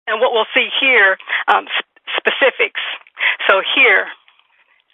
And what we'll see here, specifics. So here,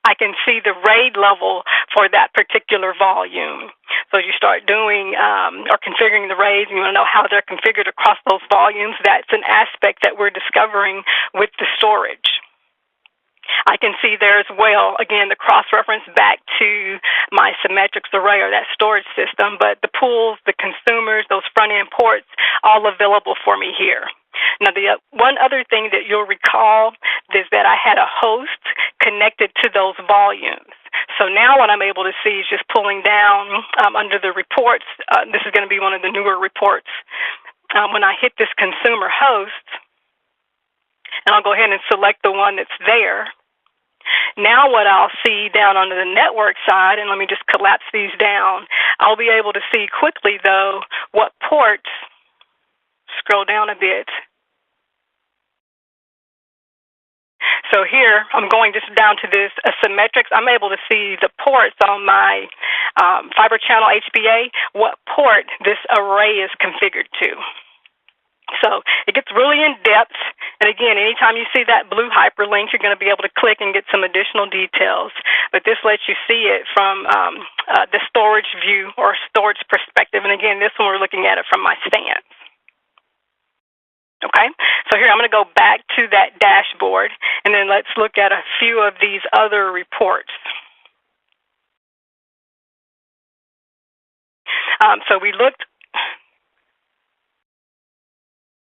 I can see the RAID level for that particular volume. So you start doing or configuring the RAIDs, and you want to know how they're configured across those volumes. That's an aspect that we're discovering with the storage. I can see there as well, again, the cross-reference back to my symmetrics array or that storage system, but the pools, the consumers, those front-end ports, all available for me here. Now, the one other thing that you'll recall is that I had a host connected to those volumes. So now what I'm able to see is just pulling down under the reports. This is going to be one of the newer reports. When I hit this consumer host, and I'll go ahead and select the one that's there. Now what I'll see down on the network side, and let me just collapse these down, I'll be able to see quickly, though, what ports, scroll down a bit. So here, I'm going just down to this symmetrics. I'm able to see the ports on my fiber channel HBA, what port this array is configured to. So it gets really in depth, and again, anytime you see that blue hyperlink, you're going to be able to click and get some additional details. But this lets you see it from the storage view or storage perspective, and again, this one we're looking at it from my stance. Okay, so here I'm going to go back to that dashboard, and then let's look at a few of these other reports. So we looked.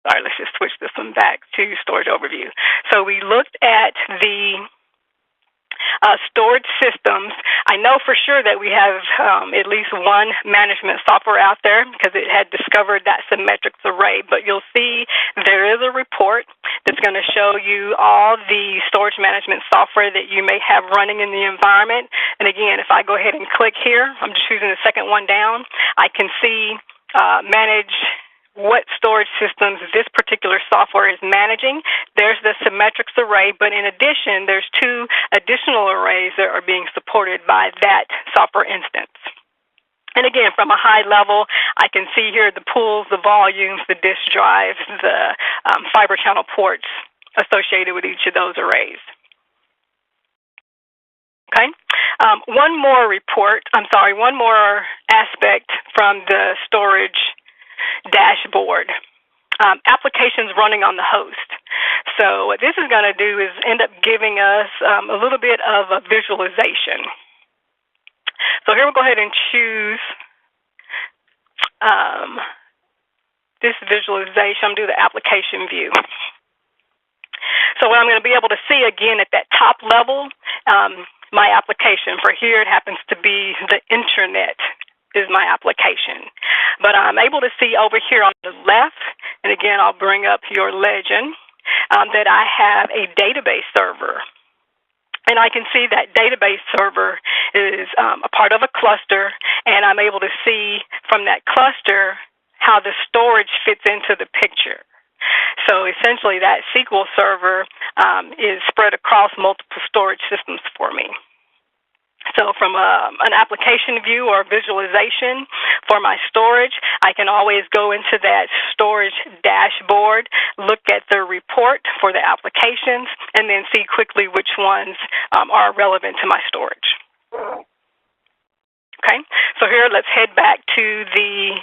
Sorry, let's just switch this one back to storage overview. So we looked at the storage systems. I know for sure that we have at least one management software out there because it had discovered that symmetrics array, but you'll see there is a report that's going to show you all the storage management software that you may have running in the environment. And again, if I go ahead and click here, I'm just choosing the second one down, I can see manage what storage systems this particular software is managing. There's the symmetrics array, but in addition, there's two additional arrays that are being supported by that software instance. And again, from a high level, I can see here the pools, the volumes, the disk drives, the fiber channel ports associated with each of those arrays. Okay. One more aspect from the storage dashboard. Applications running on the host. So what this is going to do is end up giving us a little bit of a visualization. So here we'll go ahead and choose this visualization. I'm going to do the application view. So what I'm going to be able to see again at that top level, my application. For here it happens to be the internet is my application. But I'm able to see over here on the left, and again, I'll bring up your legend, that I have a database server. And I can see that database server is a part of a cluster, and I'm able to see from that cluster how the storage fits into the picture. So essentially, that SQL server is spread across multiple storage systems for me. So from an application view or visualization for my storage, I can always go into that storage dashboard, look at the report for the applications, and then see quickly which ones are relevant to my storage. Okay, so here let's head back to the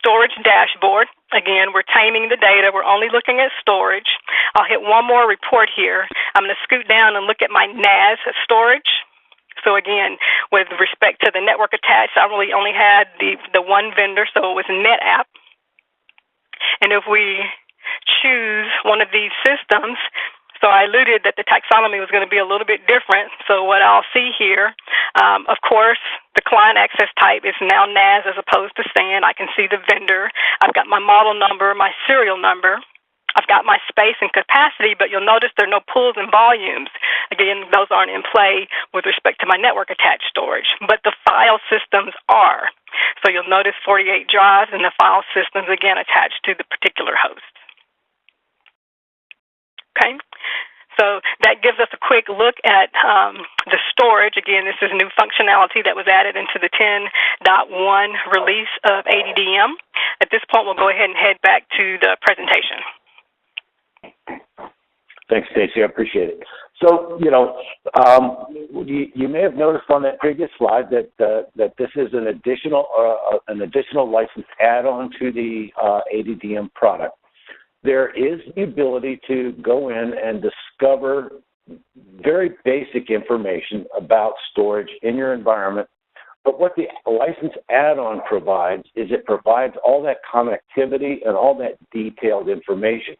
storage dashboard. Again, we're taming the data. We're only looking at storage. I'll hit one more report here. I'm going to scoot down and look at my NAS storage. So again, with respect to the network attached, I really only had the one vendor, so it was NetApp. And if we choose one of these systems, so I alluded that the taxonomy was going to be a little bit different. So what I'll see here, of course, the client access type is now NAS as opposed to SAN. I can see the vendor. I've got my model number, my serial number. I've got my space and capacity, but you'll notice there are no pools and volumes. Again, those aren't in play with respect to my network attached storage, but the file systems are. So you'll notice 48 drives and the file systems, again, attached to the particular host. Okay, so that gives us a quick look at the storage. Again, this is new functionality that was added into the 10.1 release of ADDM. At this point, we'll go ahead and head back to the presentation. Thanks, Stacy. I appreciate it. So, you may have noticed on that previous slide that this is an additional license add-on to the ADDM product. There is the ability to go in and discover very basic information about storage in your environment. But what the license add-on provides is it provides all that connectivity and all that detailed information.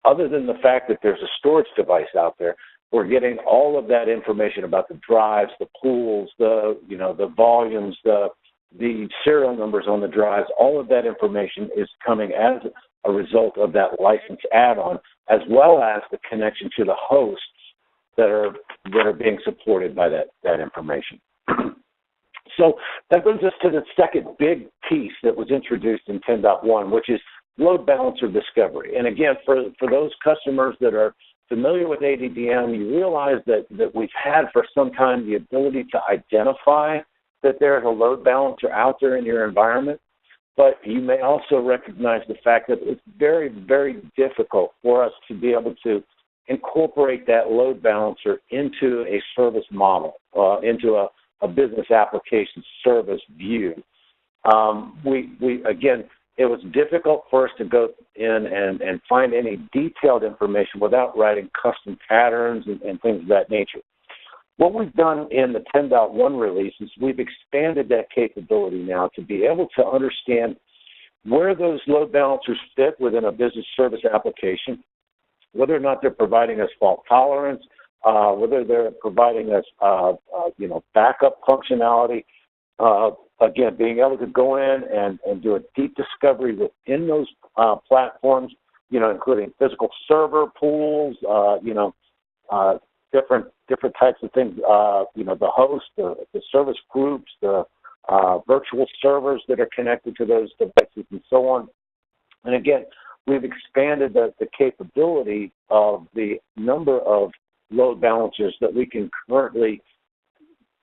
Other than the fact that there's a storage device out there, we're getting all of that information about the drives, the pools, the volumes, the serial numbers on the drives. All of that information is coming as a result of that license add-on, as well as the connection to the hosts that are being supported by that information. So that brings us to the second big piece that was introduced in 10.1, which is load balancer discovery. And again, for those customers that are familiar with ADDM, you realize that we've had for some time the ability to identify that there's a load balancer out there in your environment, but you may also recognize the fact that it's very, very difficult for us to be able to incorporate that load balancer into a service model, into a business application service view. Again, it was difficult for us to go in and find any detailed information without writing custom patterns and things of that nature. What we've done in the 10.1 release is we've expanded that capability now to be able to understand where those load balancers fit within a business service application, whether or not they're providing us fault tolerance, whether they're providing us, backup functionality. Again, being able to go in and do a deep discovery within those platforms, including physical server pools, different types of things, the host, the service groups, the virtual servers that are connected to those devices and so on. And again, we've expanded the capability of the number of load balancers that we can currently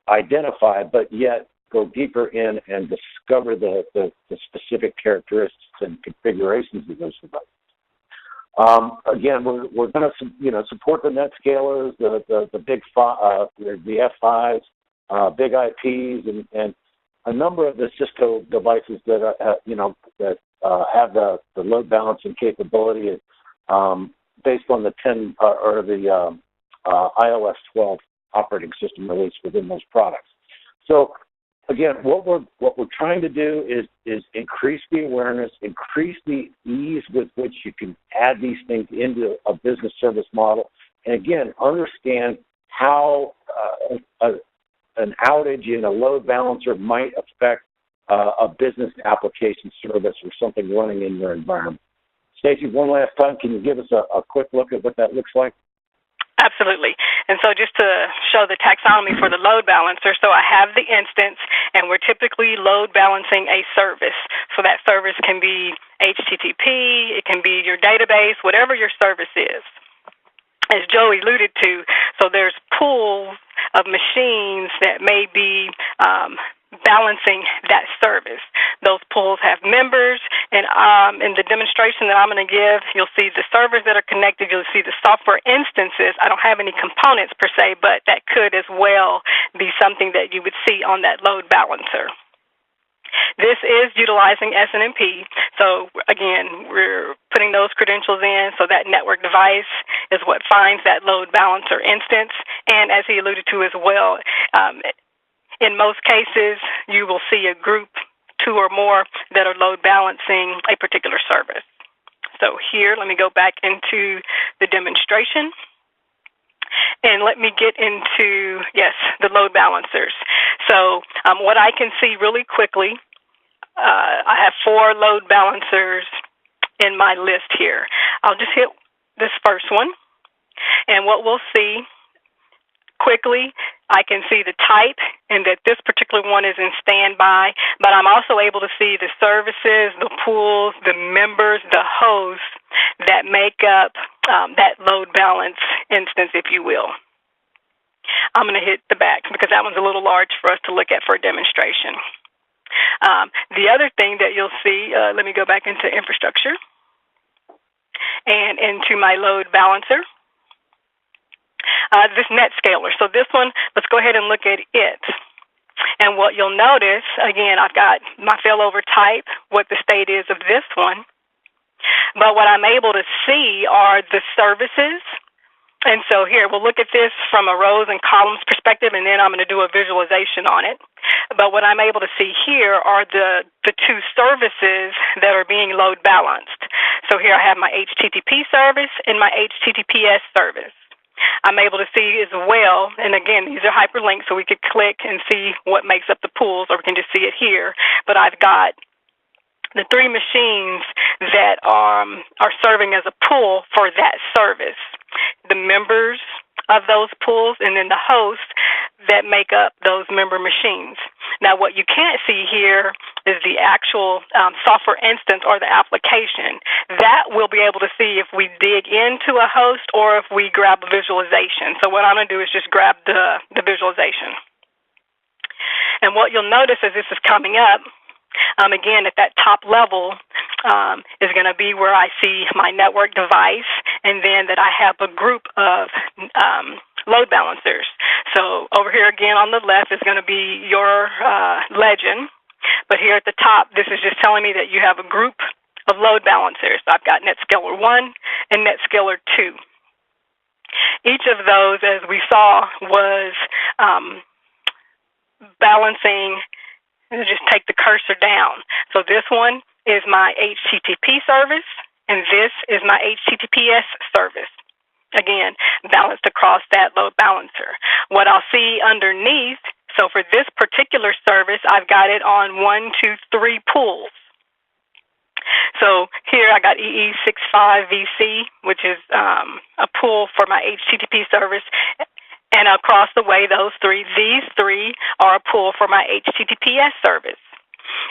identify, but yet go deeper in and discover the specific characteristics and configurations of those devices. Again, we're going to support the NetScalers, the big the F5s, big IPs, and a number of the Cisco devices that have the load balancing capability based on the iOS 12 operating system release within those products. So again, what we're trying to do is increase the awareness, increase the ease with which you can add these things into a business service model, and again, understand how an outage in a load balancer might affect a business application service or something running in your environment. Stacy, one last time, can you give us a quick look at what that looks like? Absolutely. And so just to show the taxonomy for the load balancer, so I have the instance, and we're typically load balancing a service. So that service can be HTTP, it can be your database, whatever your service is. As Joe alluded to, so there's pools of machines that may be balancing that service. Those pools have members, and in the demonstration that I'm going to give, you'll see the servers that are connected, you'll see the software instances. I don't have any components per se, but that could as well be something that you would see on that load balancer. This is utilizing SNMP. So again, we're putting those credentials in, so that network device is what finds that load balancer instance. And as he alluded to as well, in most cases, you will see a group, 2 or more, that are load balancing a particular service. So here, let me go back into the demonstration. And let me get into, the load balancers. So what I can see really quickly, I have 4 load balancers in my list here. I'll just hit this first one. And what we'll see quickly, I can see the type and that this particular one is in standby, but I'm also able to see the services, the pools, the members, the hosts that make up that load balance instance, if you will. I'm going to hit the back because that one's a little large for us to look at for a demonstration. The other thing that you'll see, let me go back into infrastructure and into my load balancer. this NetScaler. So this one, let's go ahead and look at it. And what you'll notice, again, I've got my failover type, what the state is of this one. But what I'm able to see are the services. And so here, we'll look at this from a rows and columns perspective, and then I'm going to do a visualization on it. But what I'm able to see here are the two services that are being load balanced. So here I have my HTTP service and my HTTPS service. I'm able to see as well, and again, these are hyperlinks, so we could click and see what makes up the pools, or we can just see it here. But I've got the three machines that are serving as a pool for that service, the members of those pools, and then the hosts that make up those member machines. Now, what you can't see here is the actual software instance or the application. That we'll be able to see if we dig into a host or if we grab a visualization. So what I'm going to do is just grab the visualization. And what you'll notice as this is coming up, again, at that top level is going to be where I see my network device, and then that I have a group of load balancers. So over here again on the left is going to be your legend, but here at the top, this is just telling me that you have a group of load balancers. So I've got NetScaler 1 and NetScaler 2. Each of those, as we saw, was balancing. Just take the cursor down. So this one is my HTTP service, and this is my HTTPS service. Again, balanced across that load balancer. What I'll see underneath, so for this particular service, I've got it on 1, 2, 3 pools. So here I got EE65VC, which is a pool for my HTTP service. And across the way, these three are a pool for my HTTPS service.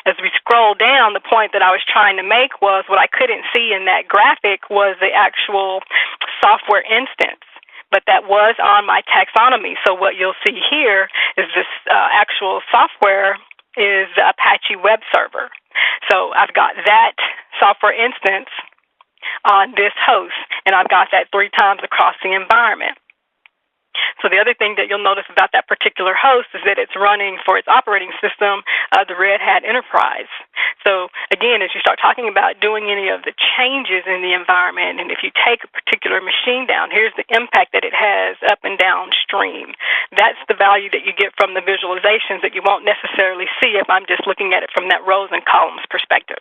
As we scroll down, the point that I was trying to make was what I couldn't see in that graphic was the actual software instance, but that was on my taxonomy. So what you'll see here is this actual software is the Apache web server. So I've got that software instance on this host, and I've got that 3 times across the environment. So the other thing that you'll notice about that particular host is that it's running for its operating system, the Red Hat Enterprise. So again, as you start talking about doing any of the changes in the environment, and if you take a particular machine down, here's the impact that it has up and downstream. That's the value that you get from the visualizations that you won't necessarily see if I'm just looking at it from that rows and columns perspective.